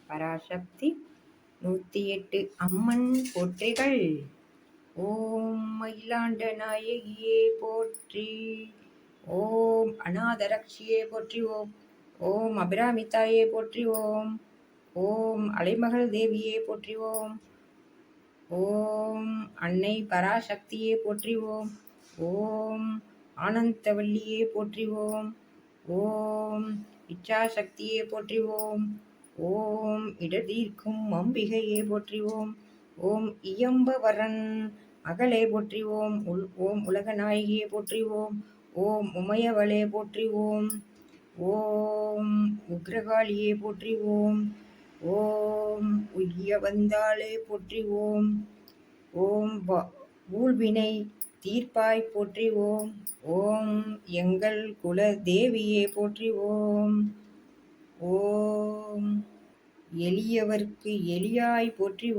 பராசக்தி 108 அம்மன் போற்றிகள். ஓம் மயிலாண்ட நாயகியே போற்றி. ஓம் அநாதரக்ஷியே போற்றி. ஓம் அபிராமித்தாயே போற்றி. ஓம் அலைமகள் தேவியே போற்றி. ஓம் அன்னை பராசக்தியே போற்றி. ஓம் ஆனந்தவல்லியே போற்றி. ஓம் இச்சாசக்தியே போற்றி. ஓம் இடர்தீர்க்கும் அம்பிகையே போற்றி. ஓம் இயம்பவரன் மகளே போற்றி. ஓம் உலகநாயகியே போற்றி. ஓம் உமையவளே போற்றி. ஓம் உக்ரகாளியே போற்றி. ஓம் உய்ய வந்தாளே போற்றி. ஓம் ஊழ்வினை தீர்ப்பாய் போற்றி. ஓம் எங்கள் குல தேவியே போற்றி. ஓம் எளியவர்க்கு எளியாய் போற்றி.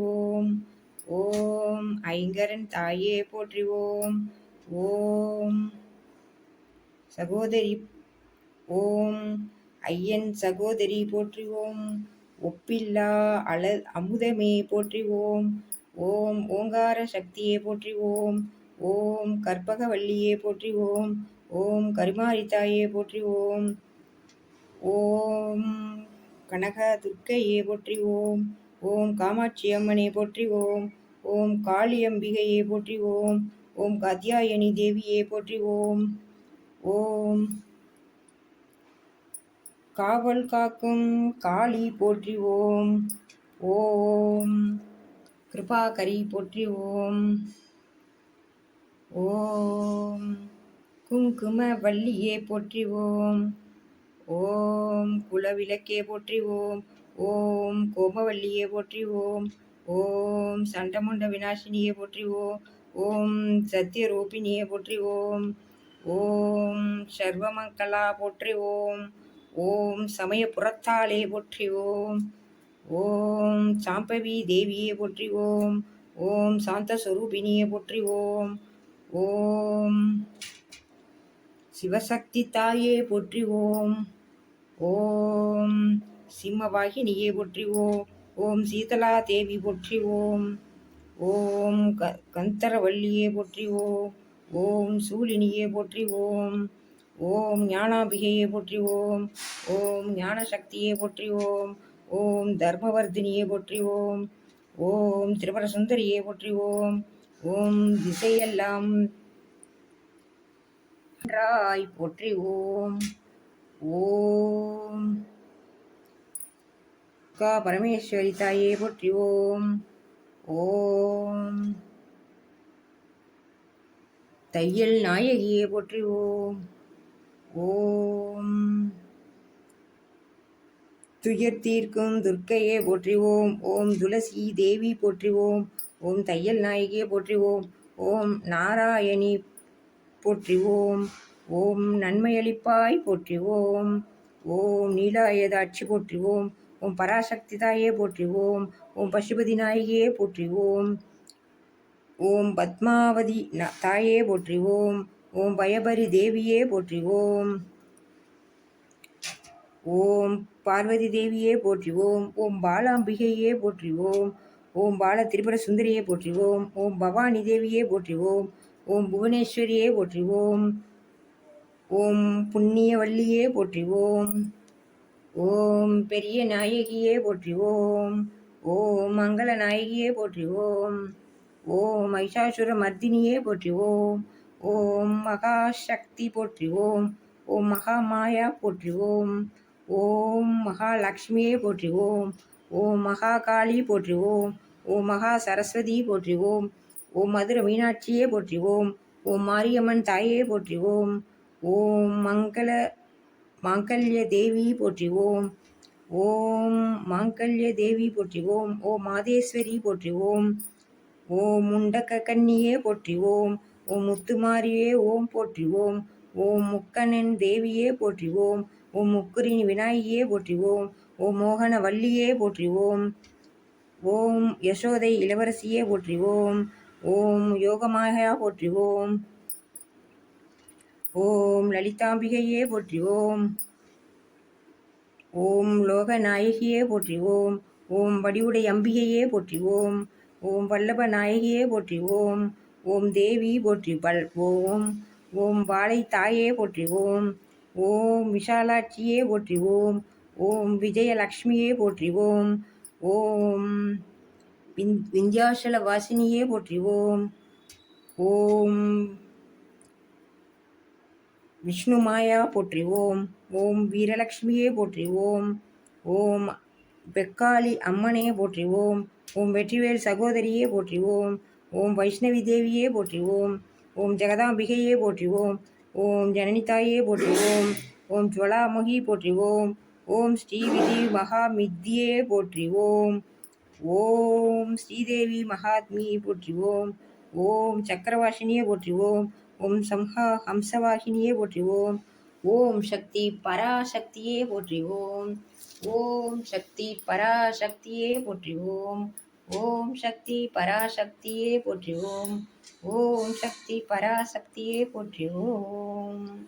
ஓம் ஐங்கரன் தாயே போற்றி. ஓம் சகோதரி. ஓம் ஐயன் சகோதரி போற்றி. ஒப்பில்லா அமுதமே போற்றி. ஓம் ஓங்கார சக்தியே போற்றி. ஓம் கற்பகவல்லியே போற்றி. ஓம் கருமாரித்தாயே போற்றி. ஓம் கனக துர்க்கையே போற்றி. ஓம் காமாட்சி அம்மனே போற்றி. ஓம் காளியம்பிகையே போற்றி. ஓம் காத்யாயனி தேவியே போற்றி. ஓம் காவல் காக்கும் காளி போற்றி. ஓம் கிருபாகரி போற்றி. ஓம் குங்கும வல்லியே போற்றி. ஓம் குலவிளக்கே போற்றி. ஓம் கோமவல்லியே போற்றி. ஓம் சண்டமுண்ட விநாசினியே போற்றி. ஓம் சத்யரூபிணியே போற்றி. ஓம் சர்வமங்கலா போற்றி. ஓம் சமயபுரத்தாளே போற்றி. ஓம் சாம்பவி தேவியே போற்றி. ஓம் சாந்தஸ்வரூபிணியே போற்றி. ஓம் சிவசக்தி தாயே போற்றி. ஓம் சிம்மவாகினியே போற்றி. ஓம் சீதலா தேவி போற்றி. ஓம் கந்தரவல்லியே போற்றி. ஓம் சூலினியே போற்றி. ஓம் ஞானாம்பிகையே போற்றி. ஓம் ஞானசக்தியே போற்றி. ஓம் தர்மவர்தினியே போற்றி. ஓம் திரிபுர சுந்தரியே போற்றி. ஓம் திசையெல்லாம் நன்றாய் போற்றி. ஓம் பரமேஸ்வரி தாயே போற்றி. ஓம் தையல் நாயகியே போற்றி. ஓம் துயர் தீர்க்கும் துர்க்கையே போற்றி. ஓம் துளசி தேவி போற்றி. ஓம் தையல் நாயகியே போற்றி. ஓம் நாராயணி போற்றி. ஓம் நன்மையளிப்பாய் போற்றி. ஓம் நீலாயதாட்சி போற்றி. ஓம் பராசக்தி தாயே போற்றி. ஓம் பசுபதி நாயகியே போற்றி. ஓம் பத்மாவதி தாயே போற்றி. ஓம் பயபரி தேவியே போற்றி. ஓம் பார்வதி தேவியே போற்றி. ஓம் பாலாம்பிகையே போற்றி. ஓம் பால திரிபுர சுந்தரியே போற்றி. ஓம் பவானி தேவியே போற்றி. ஓம் புவனேஸ்வரியே போற்றி. ஓம் புண்ணியவல்லியே போற்றி. ஓம் பெரிய நாயகியே போற்றி. ஓம் மங்கள நாயகியே போற்றி. ஓம் மைஷாசுர மர்தினியே போற்றி. ஓம் மகாசக்தி போற்றி. ஓம் மகாமாயா போற்றி. ஓம் மகாலட்சுமியே போற்றி. ஓம் மகாகாளி போற்றி. ஓம் மகா சரஸ்வதி போற்றி. ஓம் மதுர மீனாட்சியே போற்றி. ஓம் மாரியம்மன் தாயே போற்றி. ஓம் மாங்கல்ய தேவி போற்றி. ஓம் மாங்கல்ய தேவி போற்றி. ஓம் மாதேஸ்வரி போற்றி. ஓம் முண்டக்க கன்னியே போற்றி. ஓம் முத்துமாரியே போற்றி. ஓம் முக்கண்ணன் தேவியே போற்றி. ஓம் முக்குரினி விநாயகியே போற்றி. ஓம் மோகன வல்லியே போற்றி. ஓம் யசோதை இளவரசியே போற்றி. ஓம் யோகமாயா போற்றி. ஓம் லலிதாம்பிகையே போற்றி. ஓம் லோகநாயகியே போற்றி. ஓம் வடிவுடை அம்பிகையே போற்றி ஓம். ஓம் வல்லப நாயகியே போற்றி ஓம். ஓம் தேவி போற்றி ஓம். ஓம் வாழை தாயே போற்றி ஓம். ஓம் விஷாலாட்சியே போற்றி ஓம். ஓம் விஜயலக்ஷ்மியே போற்றி ஓம். ஓம் விந்தியாச்சல வாசினியே போற்றி ஓம். ஓம் விஷ்ணு மாயா போற்றி ஓம். ஓம் வீரலக்ஷ்மியே போற்றி ஓம். ஓம் பெக்காளி அம்மனே போற்றி ஓம். ஓம் வெற்றிவேல் சகோதரியே போற்றி ஓம். ஓம் வைஷ்ணவி தேவியே போற்றி ஓம். ஓம் ஜெகதாம்பிகையே போற்றி ஓம். ஓம் ஜனனிதாயே போற்றி ஓம். ஓம் ஜுவலாமுகி போற்றி ஓம். ஓம் ஸ்ரீவிதி மகாமித்யே போற்றி ஓம். ஓம் ஸ்ரீதேவி மகாத்மியை போற்றி ஓம். ஓம் சக்கரவாசினியே போற்றி ஓம். ஓம் ஹம்சவாகினியே போற்றி ஓம். ஓம் சக்தி பராசக்தியே போற்றி ஓம். ஓம் சக்தி பராசக்தியே போற்றி ஓம். ஓம் சக்தி பராசக்தியே போற்றி ஓம். ஓம் சக்தி பராசக்தியே போற்றி ஓம்.